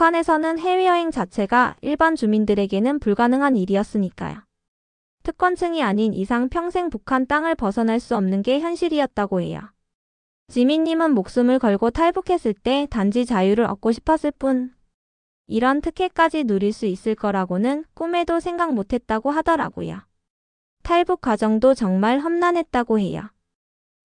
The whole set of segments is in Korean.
북한에서는 해외여행 자체가 일반 주민들에게는 불가능한 일이었으니까요. 특권층이 아닌 이상 평생 북한 땅을 벗어날 수 없는 게 현실이었다고 해요. 지민님은 목숨을 걸고 탈북했을 때 단지 자유를 얻고 싶었을 뿐, 이런 특혜까지 누릴 수 있을 거라고는 꿈에도 생각 못했다고 하더라고요. 탈북 과정도 정말 험난했다고 해요.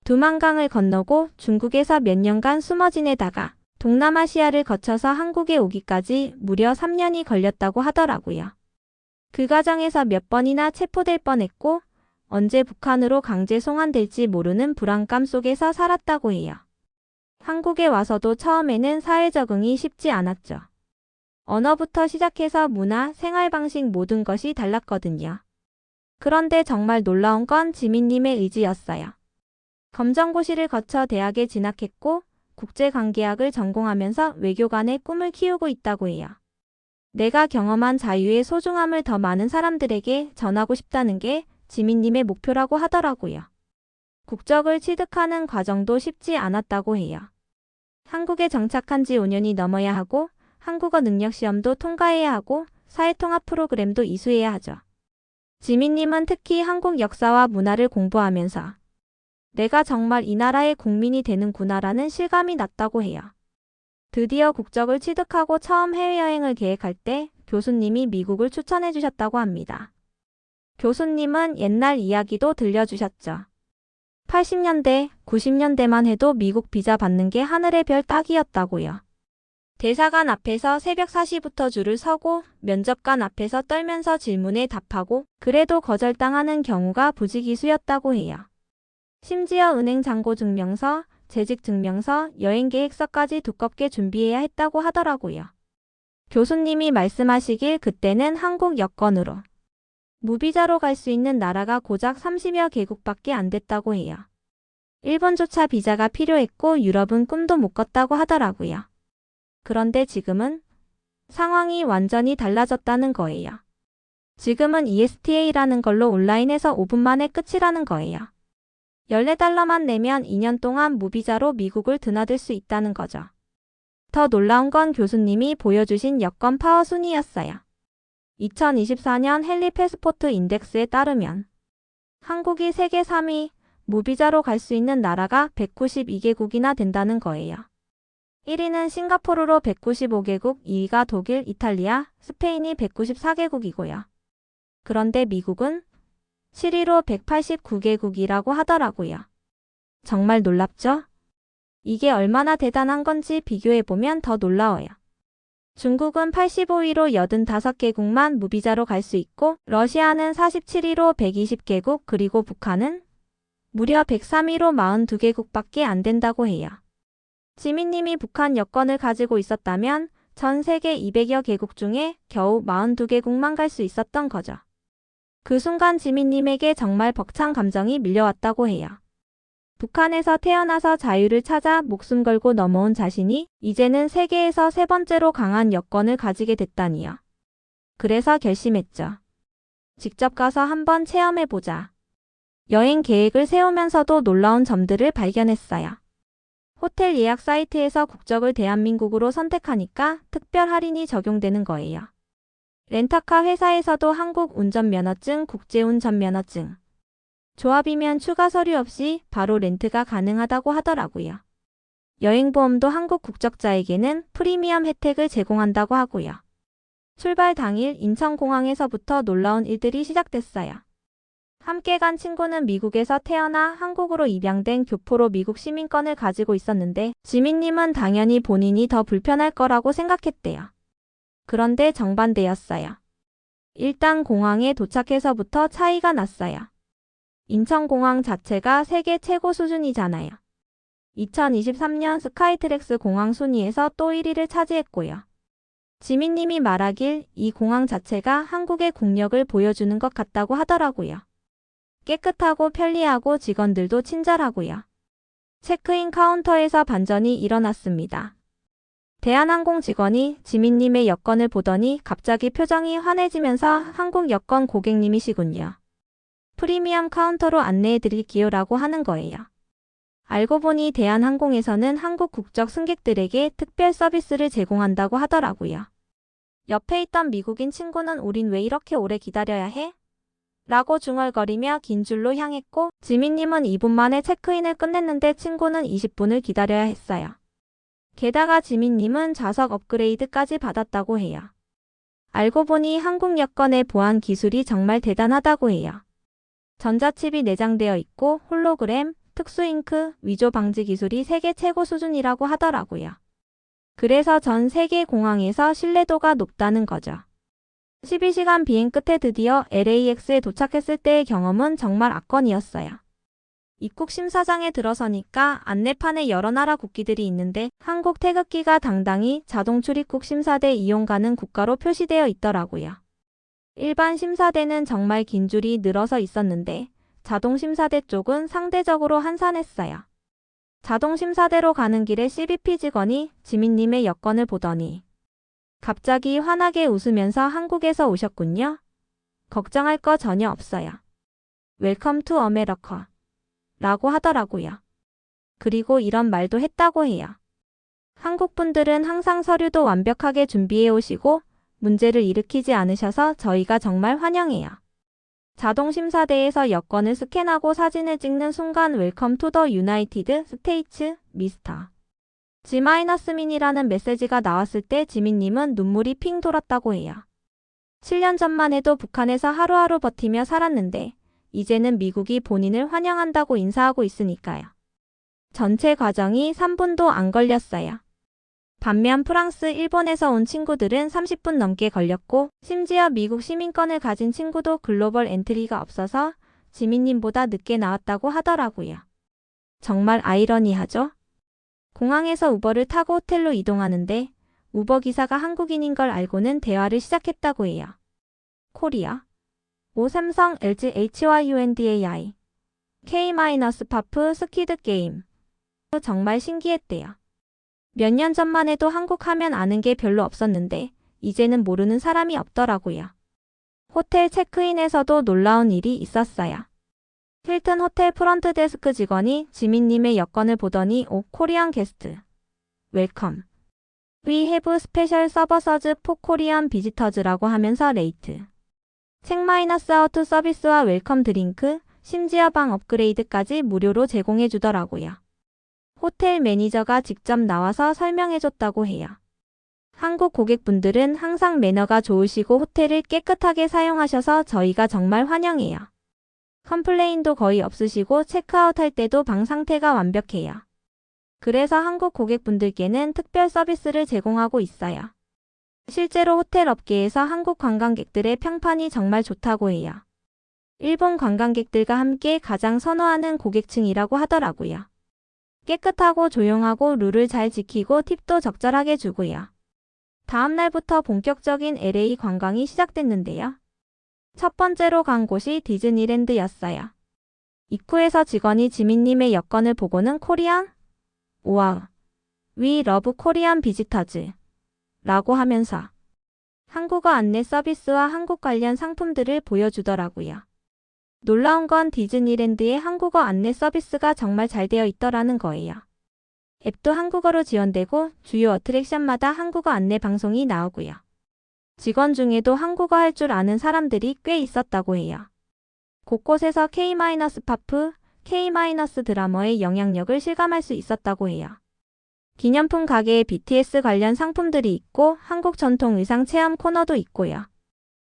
두만강을 건너고 중국에서 몇 년간 숨어 지내다가 동남아시아를 거쳐서 한국에 오기까지 무려 3년이 걸렸다고 하더라고요. 그 과정에서 몇 번이나 체포될 뻔했고 언제 북한으로 강제 송환될지 모르는 불안감 속에서 살았다고 해요. 한국에 와서도 처음에는 사회 적응이 쉽지 않았죠. 언어부터 시작해서 문화, 생활 방식 모든 것이 달랐거든요. 그런데 정말 놀라운 건 지민님의 의지였어요. 검정고시를 거쳐 대학에 진학했고 국제관계학을 전공하면서 외교관의 꿈을 키우고 있다고 해요. 내가 경험한 자유의 소중함을 더 많은 사람들에게 전하고 싶다는 게 지민님의 목표라고 하더라고요. 국적을 취득하는 과정도 쉽지 않았다고 해요. 한국에 정착한 지 5년이 넘어야 하고 한국어 능력 시험도 통과해야 하고 사회통합 프로그램도 이수해야 하죠. 지민님은 특히 한국 역사와 문화를 공부하면서 내가 정말 이 나라의 국민이 되는구나라는 실감이 났다고 해요. 드디어 국적을 취득하고 처음 해외여행을 계획할 때 교수님이 미국을 추천해 주셨다고 합니다. 교수님은 옛날 이야기도 들려주셨죠. 80년대, 90년대만 해도 미국 비자 받는 게 하늘의 별 따기였다고요. 대사관 앞에서 새벽 4시부터 줄을 서고 면접관 앞에서 떨면서 질문에 답하고 그래도 거절당하는 경우가 부지기수였다고 해요. 심지어 은행 잔고증명서, 재직증명서, 여행계획서까지 두껍게 준비해야 했다고 하더라고요. 교수님이 말씀하시길 그때는 한국 여권으로 무비자로 갈 수 있는 나라가 고작 30여 개국밖에 안 됐다고 해요. 일본조차 비자가 필요했고 유럽은 꿈도 못 꿨다고 하더라고요. 그런데 지금은 상황이 완전히 달라졌다는 거예요. 지금은 ESTA라는 걸로 온라인에서 5분 만에 끝이라는 거예요. $14만 내면 2년 동안 무비자로 미국을 드나들 수 있다는 거죠. 더 놀라운 건 교수님이 보여주신 여권 파워 순위였어요. 2024년 헨리 패스포트 인덱스에 따르면 한국이 세계 3위, 무비자로 갈 수 있는 나라가 192개국이나 된다는 거예요. 1위는 싱가포르로 195개국, 2위가 독일, 이탈리아, 스페인이 194개국이고요. 그런데 미국은 7위로 189개국이라고 하더라고요. 정말 놀랍죠? 이게 얼마나 대단한 건지 비교해보면 더 놀라워요. 중국은 85위로 85개국만 무비자로 갈 수 있고 러시아는 47위로 120개국 그리고 북한은 무려 103위로 42개국밖에 안 된다고 해요. 지민님이 북한 여권을 가지고 있었다면 전 세계 200여 개국 중에 겨우 42개국만 갈 수 있었던 거죠. 그 순간 지민님에게 정말 벅찬 감정이 밀려왔다고 해요. 북한에서 태어나서 자유를 찾아 목숨 걸고 넘어온 자신이 이제는 세계에서 세 번째로 강한 여권을 가지게 됐다니요. 그래서 결심했죠. 직접 가서 한번 체험해보자. 여행 계획을 세우면서도 놀라운 점들을 발견했어요. 호텔 예약 사이트에서 국적을 대한민국으로 선택하니까 특별 할인이 적용되는 거예요. 렌터카 회사에서도 한국 운전면허증, 국제운전면허증, 조합이면 추가 서류 없이 바로 렌트가 가능하다고 하더라고요. 여행보험도 한국 국적자에게는 프리미엄 혜택을 제공한다고 하고요. 출발 당일 인천공항에서부터 놀라운 일들이 시작됐어요. 함께 간 친구는 미국에서 태어나 한국으로 입양된 교포로 미국 시민권을 가지고 있었는데 지민님은 당연히 본인이 더 불편할 거라고 생각했대요. 그런데 정반대였어요. 일단 공항에 도착해서부터 차이가 났어요. 인천공항 자체가 세계 최고 수준이잖아요. 2023년 스카이트랙스 공항 순위에서 또 1위를 차지했고요. 지민님이 말하길 이 공항 자체가 한국의 국력을 보여주는 것 같다고 하더라고요. 깨끗하고 편리하고 직원들도 친절하고요. 체크인 카운터에서 반전이 일어났습니다. 대한항공 직원이 지민님의 여권을 보더니 갑자기 표정이 환해지면서 한국 여권 고객님이시군요. 프리미엄 카운터로 안내해드릴게요라고 하는 거예요. 알고 보니 대한항공에서는 한국 국적 승객들에게 특별 서비스를 제공한다고 하더라고요. 옆에 있던 미국인 친구는 우린 왜 이렇게 오래 기다려야 해? 라고 중얼거리며 긴 줄로 향했고, 지민님은 2분 만에 체크인을 끝냈는데 친구는 20분을 기다려야 했어요. 게다가 지민님은 좌석 업그레이드까지 받았다고 해요. 알고 보니 한국 여권의 보안 기술이 정말 대단하다고 해요. 전자칩이 내장되어 있고 홀로그램, 특수잉크, 위조 방지 기술이 세계 최고 수준이라고 하더라고요. 그래서 전 세계 공항에서 신뢰도가 높다는 거죠. 12시간 비행 끝에 드디어 LAX에 도착했을 때의 경험은 정말 압권이었어요. 입국 심사장에 들어서니까 안내판에 여러 나라 국기들이 있는데 한국 태극기가 당당히 자동 출입국 심사대 이용 가능 국가로 표시되어 있더라고요. 일반 심사대는 정말 긴 줄이 늘어서 있었는데 자동 심사대 쪽은 상대적으로 한산했어요. 자동 심사대로 가는 길에 CBP 직원이 지민님의 여권을 보더니 갑자기 환하게 웃으면서 한국에서 오셨군요. 걱정할 거 전혀 없어요. 웰컴 투 어메리카 라고 하더라고요. 그리고 이런 말도 했다고 해요. 한국 분들은 항상 서류도 완벽하게 준비해 오시고 문제를 일으키지 않으셔서 저희가 정말 환영해요. 자동 심사대에서 여권을 스캔하고 사진을 찍는 순간 웰컴 투 더 유나이티드 스테이츠 미스터 G-min이라는 메시지가 나왔을 때 지민님은 눈물이 핑 돌았다고 해요. 7년 전만 해도 북한에서 하루하루 버티며 살았는데 이제는 미국이 본인을 환영한다고 인사하고 있으니까요. 전체 과정이 3분도 안 걸렸어요. 반면 프랑스, 일본에서 온 친구들은 30분 넘게 걸렸고 심지어 미국 시민권을 가진 친구도 글로벌 엔트리가 없어서 지민님보다 늦게 나왔다고 하더라고요. 정말 아이러니하죠? 공항에서 우버를 타고 호텔로 이동하는데 우버 기사가 한국인인 걸 알고는 대화를 시작했다고 해요. 코리아, 오 삼성, LG, HYUNDAI, K-파프 스퀴드 게임. 정말 신기했대요. 몇 년 전만 해도 한국 하면 아는 게 별로 없었는데 이제는 모르는 사람이 없더라고요. 호텔 체크인에서도 놀라운 일이 있었어요. 힐튼 호텔 프런트 데스크 직원이 지민님의 여권을 보더니 오 코리안 게스트 웰컴 We have special services for Korean visitors라고 하면서 레이트 책-아웃 서비스와 웰컴 드링크, 심지어 방 업그레이드까지 무료로 제공해 주더라고요. 호텔 매니저가 직접 나와서 설명해줬다고 해요. 한국 고객분들은 항상 매너가 좋으시고 호텔을 깨끗하게 사용하셔서 저희가 정말 환영해요. 컴플레인도 거의 없으시고 체크아웃할 때도 방 상태가 완벽해요. 그래서 한국 고객분들께는 특별 서비스를 제공하고 있어요. 실제로 호텔 업계에서 한국 관광객들의 평판이 정말 좋다고 해요. 일본 관광객들과 함께 가장 선호하는 고객층이라고 하더라고요. 깨끗하고 조용하고 룰을 잘 지키고 팁도 적절하게 주고요. 다음 날부터 본격적인 LA 관광이 시작됐는데요. 첫 번째로 간 곳이 디즈니랜드였어요. 입구에서 직원이 지민님의 여권을 보고는 코리안? 우와우. We love Korean visitors. 라고 하면서 한국어 안내 서비스와 한국 관련 상품들을 보여주더라고요. 놀라운 건 디즈니랜드의 한국어 안내 서비스가 정말 잘 되어 있더라는 거예요. 앱도 한국어로 지원되고 주요 어트랙션마다 한국어 안내 방송이 나오고요. 직원 중에도 한국어 할 줄 아는 사람들이 꽤 있었다고 해요. 곳곳에서 K-파프, K-드라머의 영향력을 실감할 수 있었다고 해요. 기념품 가게에 BTS 관련 상품들이 있고 한국 전통 의상 체험 코너도 있고요.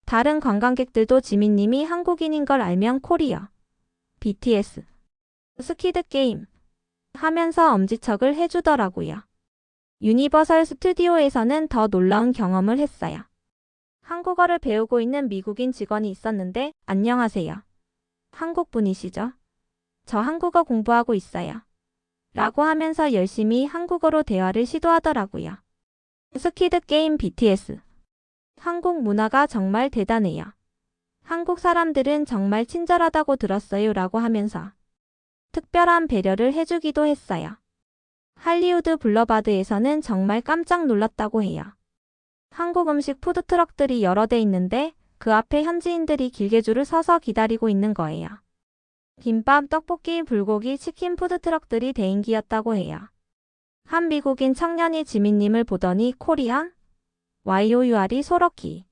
다른 관광객들도 지민님이 한국인인 걸 알면 코리아, BTS, 스퀴드 게임 하면서 엄지척을 해주더라고요. 유니버설 스튜디오에서는 더 놀라운 경험을 했어요. 한국어를 배우고 있는 미국인 직원이 있었는데 안녕하세요. 한국 분이시죠? 저 한국어 공부하고 있어요. 라고 하면서 열심히 한국어로 대화를 시도하더라고요. 스퀴드 게임 BTS. 한국 문화가 정말 대단해요. 한국 사람들은 정말 친절하다고 들었어요. 라고 하면서 특별한 배려를 해주기도 했어요. 할리우드 블러바드에서는 정말 깜짝 놀랐다고 해요. 한국 음식 푸드트럭들이 여러 대 있는데 그 앞에 현지인들이 길게 줄을 서서 기다리고 있는 거예요. 김밥, 떡볶이, 불고기, 치킨 푸드트럭들이 대인기였다고 해요. 한 미국인 청년이 지민님을 보더니 코리안? YOUR이 소러키.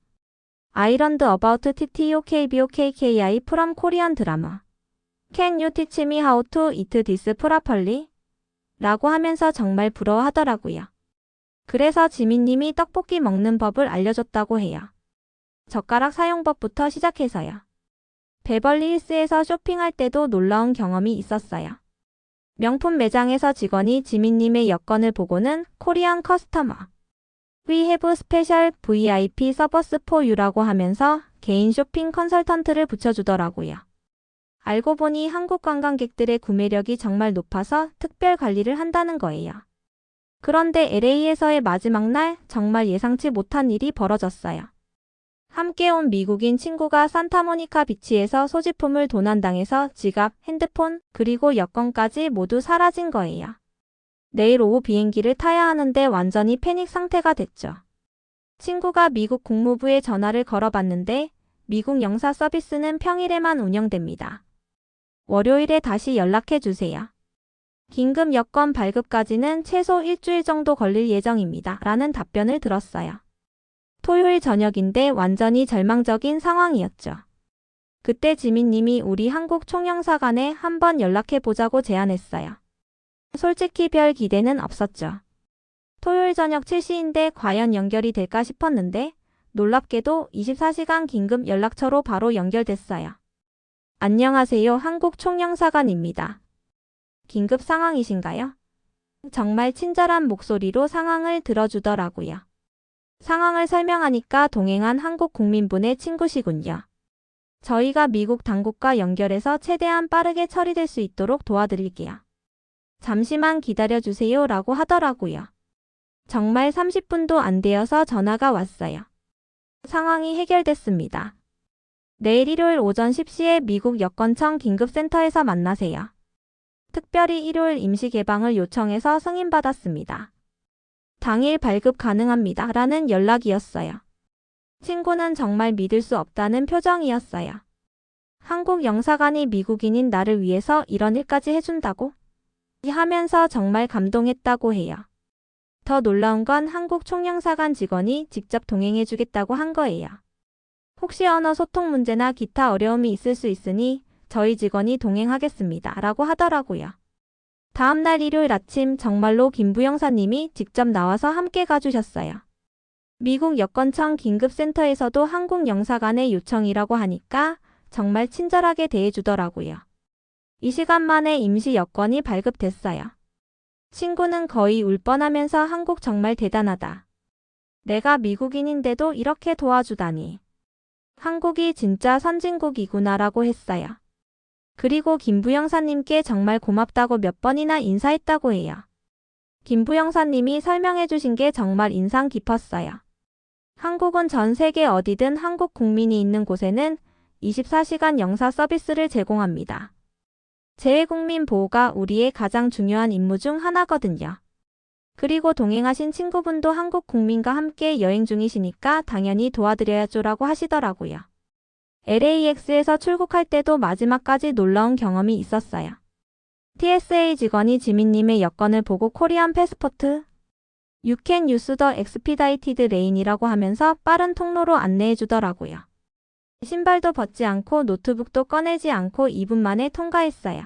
아일랜드 어바우트 TTOKBOKKI 프롬 코리안 드라마. Can you teach me how to eat this properly? 라고 하면서 정말 부러워하더라고요. 그래서 지민님이 떡볶이 먹는 법을 알려줬다고 해요. 젓가락 사용법부터 시작해서요. 베벌리힐스에서 쇼핑할 때도 놀라운 경험이 있었어요. 명품 매장에서 직원이 지민님의 여권을 보고는 코리안 커스터머. We have special VIP 서버스 for you라고 하면서 개인 쇼핑 컨설턴트를 붙여주더라고요. 알고 보니 한국 관광객들의 구매력이 정말 높아서 특별 관리를 한다는 거예요. 그런데 LA에서의 마지막 날 정말 예상치 못한 일이 벌어졌어요. 함께 온 미국인 친구가 산타모니카 비치에서 소지품을 도난당해서 지갑, 핸드폰, 그리고 여권까지 모두 사라진 거예요. 내일 오후 비행기를 타야 하는데 완전히 패닉 상태가 됐죠. 친구가 미국 국무부에 전화를 걸어봤는데 미국 영사 서비스는 평일에만 운영됩니다. 월요일에 다시 연락해 주세요. 긴급 여권 발급까지는 최소 일주일 정도 걸릴 예정입니다. 라는 답변을 들었어요. 토요일 저녁인데 완전히 절망적인 상황이었죠. 그때 지민님이 우리 한국 총영사관에 한번 연락해 보자고 제안했어요. 솔직히 별 기대는 없었죠. 토요일 저녁 7시인데 과연 연결이 될까 싶었는데 놀랍게도 24시간 긴급 연락처로 바로 연결됐어요. 안녕하세요. 한국 총영사관입니다. 긴급 상황이신가요? 정말 친절한 목소리로 상황을 들어주더라고요. 상황을 설명하니까 동행한 한국 국민분의 친구시군요. 저희가 미국 당국과 연결해서 최대한 빠르게 처리될 수 있도록 도와드릴게요. 잠시만 기다려주세요 라고 하더라고요. 정말 30분도 안 되어서 전화가 왔어요. 상황이 해결됐습니다. 내일 일요일 오전 10시에 미국 여권청 긴급센터에서 만나세요. 특별히 일요일 임시 개방을 요청해서 승인받았습니다. 당일 발급 가능합니다. 라는 연락이었어요. 친구는 정말 믿을 수 없다는 표정이었어요. 한국 영사관이 미국인인 나를 위해서 이런 일까지 해준다고? 하면서 정말 감동했다고 해요. 더 놀라운 건 한국 총영사관 직원이 직접 동행해주겠다고 한 거예요. 혹시 언어 소통 문제나 기타 어려움이 있을 수 있으니 저희 직원이 동행하겠습니다. 라고 하더라고요. 다음날 일요일 아침 정말로 김부영사님이 직접 나와서 함께 가주셨어요. 미국 여권청 긴급센터에서도 한국 영사관의 요청이라고 하니까 정말 친절하게 대해주더라고요. 이 시간 만에 임시 여권이 발급됐어요. 친구는 거의 울 뻔하면서 한국 정말 대단하다. 내가 미국인인데도 이렇게 도와주다니. 한국이 진짜 선진국이구나라고 했어요. 그리고 김부영사님께 정말 고맙다고 몇 번이나 인사했다고 해요. 김부영사님이 설명해 주신 게 정말 인상 깊었어요. 한국은 전 세계 어디든 한국 국민이 있는 곳에는 24시간 영사 서비스를 제공합니다. 재외국민 보호가 우리의 가장 중요한 임무 중 하나거든요. 그리고 동행하신 친구분도 한국 국민과 함께 여행 중이시니까 당연히 도와드려야죠라고 하시더라고요. LAX에서 출국할 때도 마지막까지 놀라운 경험이 있었어요. TSA 직원이 지민님의 여권을 보고 코리안 패스포트, You can use the expedited lane이라고 하면서 빠른 통로로 안내해 주더라고요. 신발도 벗지 않고 노트북도 꺼내지 않고 2분 만에 통과했어요.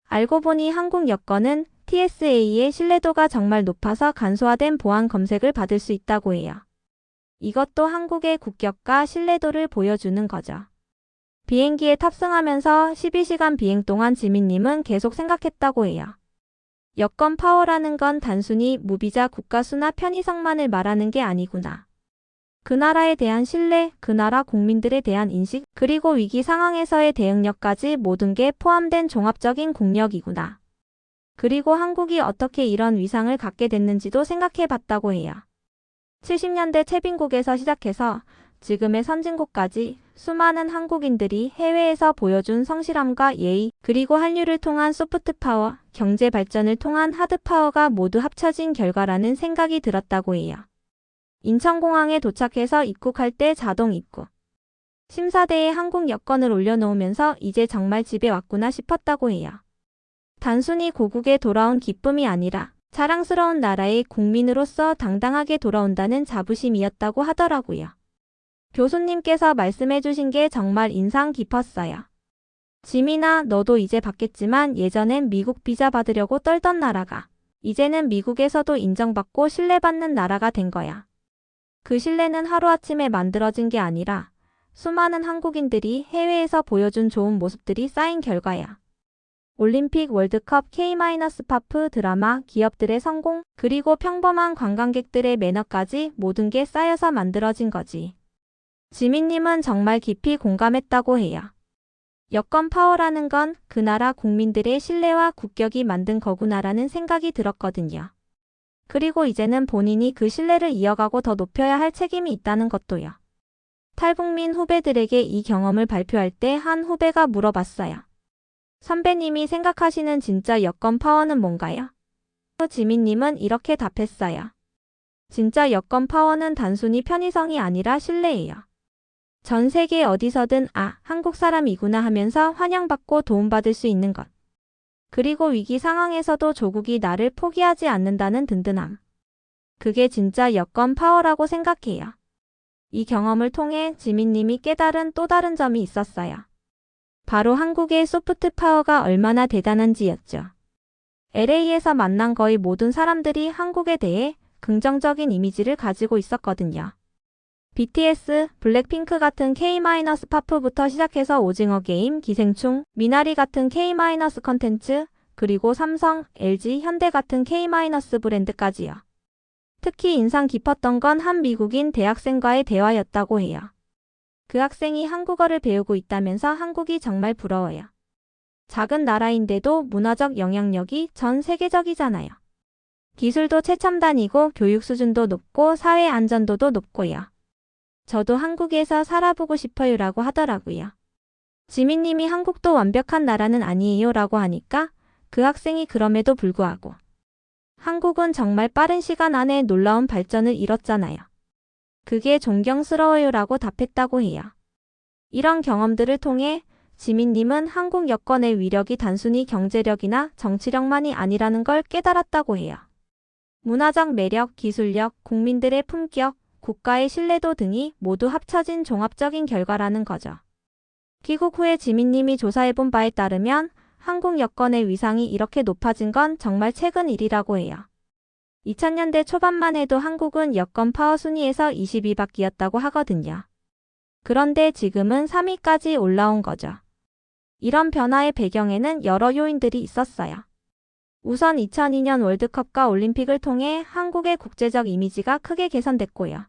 알고 보니 한국 여권은 TSA의 신뢰도가 정말 높아서 간소화된 보안 검색을 받을 수 있다고 해요. 이것도 한국의 국격과 신뢰도를 보여주는 거죠. 비행기에 탑승하면서 12시간 비행 동안 지민님은 계속 생각했다고 해요. 여권 파워라는 건 단순히 무비자 국가수나 편의성만을 말하는 게 아니구나. 그 나라에 대한 신뢰, 그 나라 국민들에 대한 인식, 그리고 위기 상황에서의 대응력까지 모든 게 포함된 종합적인 국력이구나. 그리고 한국이 어떻게 이런 위상을 갖게 됐는지도 생각해 봤다고 해요. 70년대 채빈국에서 시작해서 지금의 선진국까지 수많은 한국인들이 해외에서 보여준 성실함과 예의, 그리고 한류를 통한 소프트 파워, 경제 발전을 통한 하드 파워가 모두 합쳐진 결과라는 생각이 들었다고 해요. 인천공항에 도착해서 입국할 때 자동 입국. 심사대에 한국 여권을 올려놓으면서 이제 정말 집에 왔구나 싶었다고 해요. 단순히 고국에 돌아온 기쁨이 아니라 자랑스러운 나라의 국민으로서 당당하게 돌아온다는 자부심이었다고 하더라고요. 교수님께서 말씀해 주신 게 정말 인상 깊었어요. 지민아, 너도 이제 받겠지만 예전엔 미국 비자 받으려고 떨던 나라가 이제는 미국에서도 인정받고 신뢰받는 나라가 된 거야. 그 신뢰는 하루아침에 만들어진 게 아니라 수많은 한국인들이 해외에서 보여준 좋은 모습들이 쌓인 결과야. 올림픽, 월드컵, K-파프, 드라마, 기업들의 성공, 그리고 평범한 관광객들의 매너까지 모든 게 쌓여서 만들어진 거지. 지민님은 정말 깊이 공감했다고 해요. 여권 파워라는 건 그 나라 국민들의 신뢰와 국격이 만든 거구나라는 생각이 들었거든요. 그리고 이제는 본인이 그 신뢰를 이어가고 더 높여야 할 책임이 있다는 것도요. 탈북민 후배들에게 이 경험을 발표할 때 한 후배가 물어봤어요. 선배님이 생각하시는 진짜 여권 파워는 뭔가요? 지민님은 이렇게 답했어요. 진짜 여권 파워는 단순히 편의성이 아니라 신뢰예요. 전 세계 어디서든 한국 사람이구나 하면서 환영받고 도움받을 수 있는 것. 그리고 위기 상황에서도 조국이 나를 포기하지 않는다는 든든함. 그게 진짜 여권 파워라고 생각해요. 이 경험을 통해 지민님이 깨달은 또 다른 점이 있었어요. 바로 한국의 소프트 파워가 얼마나 대단한지였죠. LA에서 만난 거의 모든 사람들이 한국에 대해 긍정적인 이미지를 가지고 있었거든요. BTS, 블랙핑크 같은 K-파프부터 시작해서 오징어 게임, 기생충, 미나리 같은 K- 컨텐츠, 그리고 삼성, LG, 현대 같은 K- 브랜드까지요. 특히 인상 깊었던 건 한 미국인 대학생과의 대화였다고 해요. 그 학생이 한국어를 배우고 있다면서 한국이 정말 부러워요. 작은 나라인데도 문화적 영향력이 전 세계적이잖아요. 기술도 최첨단이고 교육 수준도 높고 사회 안전도도 높고요. 저도 한국에서 살아보고 싶어요라고 하더라고요. 지민님이 한국도 완벽한 나라는 아니에요 라고 하니까 그 학생이 그럼에도 불구하고 한국은 정말 빠른 시간 안에 놀라운 발전을 이뤘잖아요. 그게 존경스러워요 라고 답했다고 해요. 이런 경험들을 통해 지민님은 한국 여권의 위력이 단순히 경제력이나 정치력만이 아니라는 걸 깨달았다고 해요. 문화적 매력, 기술력, 국민들의 품격, 국가의 신뢰도 등이 모두 합쳐진 종합적인 결과라는 거죠. 귀국 후에 지민님이 조사해본 바에 따르면 한국 여권의 위상이 이렇게 높아진 건 정말 최근 일이라고 해요. 2000년대 초반만 해도 한국은 여권 파워 순위에서 22바퀴였다고 하거든요. 그런데 지금은 3위까지 올라온 거죠. 이런 변화의 배경에는 여러 요인들이 있었어요. 우선 2002년 월드컵과 올림픽을 통해 한국의 국제적 이미지가 크게 개선됐고요.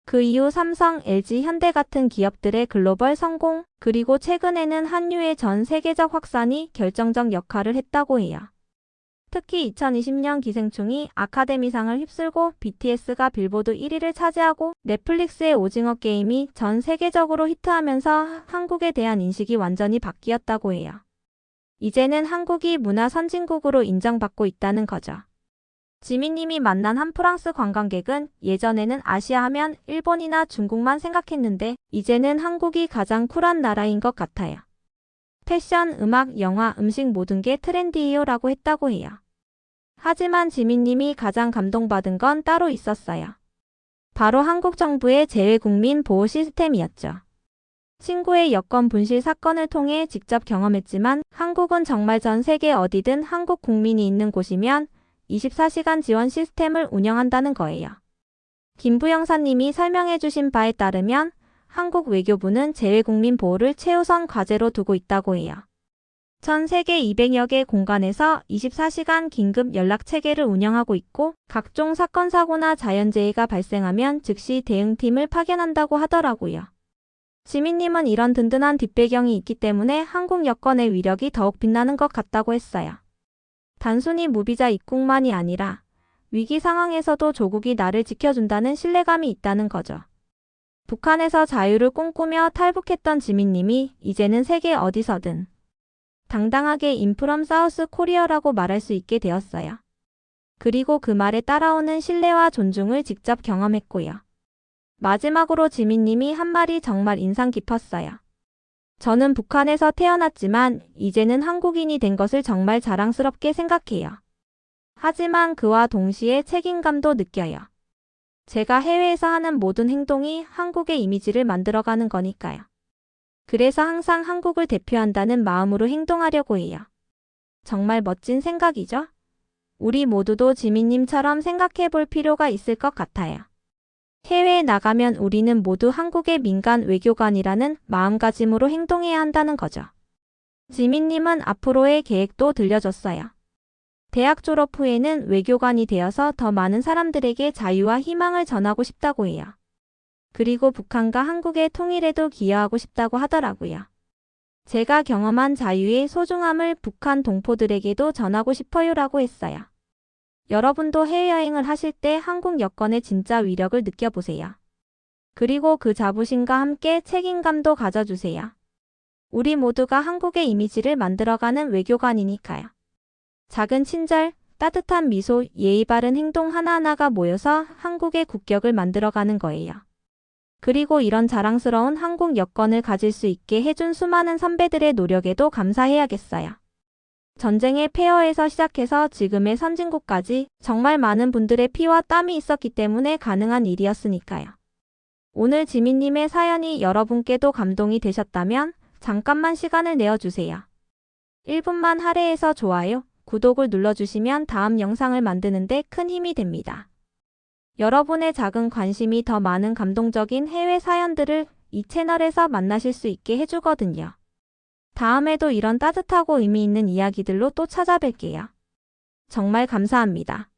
그 이후 삼성, LG, 현대 같은 기업들의 글로벌 성공, 그리고 최근에는 한류의 전 세계적 확산이 결정적 역할을 했다고 해요. 특히 2020년 기생충이 아카데미상을 휩쓸고 BTS가 빌보드 1위를 차지하고 넷플릭스의 오징어 게임이 전 세계적으로 히트하면서 한국에 대한 인식이 완전히 바뀌었다고 해요. 이제는 한국이 문화 선진국으로 인정받고 있다는 거죠. 지민님이 만난 한 프랑스 관광객은 예전에는 아시아 하면 일본이나 중국만 생각했는데 이제는 한국이 가장 쿨한 나라인 것 같아요. 패션, 음악, 영화, 음식 모든 게 트렌디해요 라고 했다고 해요. 하지만 지민님이 가장 감동받은 건 따로 있었어요. 바로 한국 정부의 재외국민 보호 시스템이었죠. 친구의 여권 분실 사건을 통해 직접 경험했지만 한국은 정말 전 세계 어디든 한국 국민이 있는 곳이면 24시간 지원 시스템을 운영한다는 거예요. 김부영사님이 설명해 주신 바에 따르면 한국 외교부는 재외국민 보호를 최우선 과제로 두고 있다고 해요. 전 세계 200여 개 공간에서 24시간 긴급 연락 체계를 운영하고 있고 각종 사건 사고나 자연재해가 발생하면 즉시 대응팀을 파견한다고 하더라고요. 지민님은 이런 든든한 뒷배경이 있기 때문에 한국 여권의 위력이 더욱 빛나는 것 같다고 했어요. 단순히 무비자 입국만이 아니라 위기 상황에서도 조국이 나를 지켜준다는 신뢰감이 있다는 거죠. 북한에서 자유를 꿈꾸며 탈북했던 지민님이 이제는 세계 어디서든 당당하게 인프롬 사우스 코리어라고 말할 수 있게 되었어요. 그리고 그 말에 따라오는 신뢰와 존중을 직접 경험했고요. 마지막으로 지민님이 한 말이 정말 인상 깊었어요. 저는 북한에서 태어났지만 이제는 한국인이 된 것을 정말 자랑스럽게 생각해요. 하지만 그와 동시에 책임감도 느껴요. 제가 해외에서 하는 모든 행동이 한국의 이미지를 만들어가는 거니까요. 그래서 항상 한국을 대표한다는 마음으로 행동하려고 해요. 정말 멋진 생각이죠? 우리 모두도 지민님처럼 생각해 볼 필요가 있을 것 같아요. 해외에 나가면 우리는 모두 한국의 민간 외교관이라는 마음가짐으로 행동해야 한다는 거죠. 지민님은 앞으로의 계획도 들려줬어요. 대학 졸업 후에는 외교관이 되어서 더 많은 사람들에게 자유와 희망을 전하고 싶다고 해요. 그리고 북한과 한국의 통일에도 기여하고 싶다고 하더라고요. 제가 경험한 자유의 소중함을 북한 동포들에게도 전하고 싶어요라고 했어요. 여러분도 해외여행을 하실 때 한국 여권의 진짜 위력을 느껴보세요. 그리고 그 자부심과 함께 책임감도 가져주세요. 우리 모두가 한국의 이미지를 만들어가는 외교관이니까요. 작은 친절, 따뜻한 미소, 예의 바른 행동 하나하나가 모여서 한국의 국격을 만들어가는 거예요. 그리고 이런 자랑스러운 한국 여권을 가질 수 있게 해준 수많은 선배들의 노력에도 감사해야겠어요. 전쟁의 폐허에서 시작해서 지금의 선진국까지 정말 많은 분들의 피와 땀이 있었기 때문에 가능한 일이었으니까요. 오늘 지민님의 사연이 여러분께도 감동이 되셨다면 잠깐만 시간을 내어주세요. 1분만 할애해서 좋아요, 구독을 눌러주시면 다음 영상을 만드는데 큰 힘이 됩니다. 여러분의 작은 관심이 더 많은 감동적인 해외 사연들을 이 채널에서 만나실 수 있게 해주거든요. 다음에도 이런 따뜻하고 의미 있는 이야기들로 또 찾아뵐게요. 정말 감사합니다.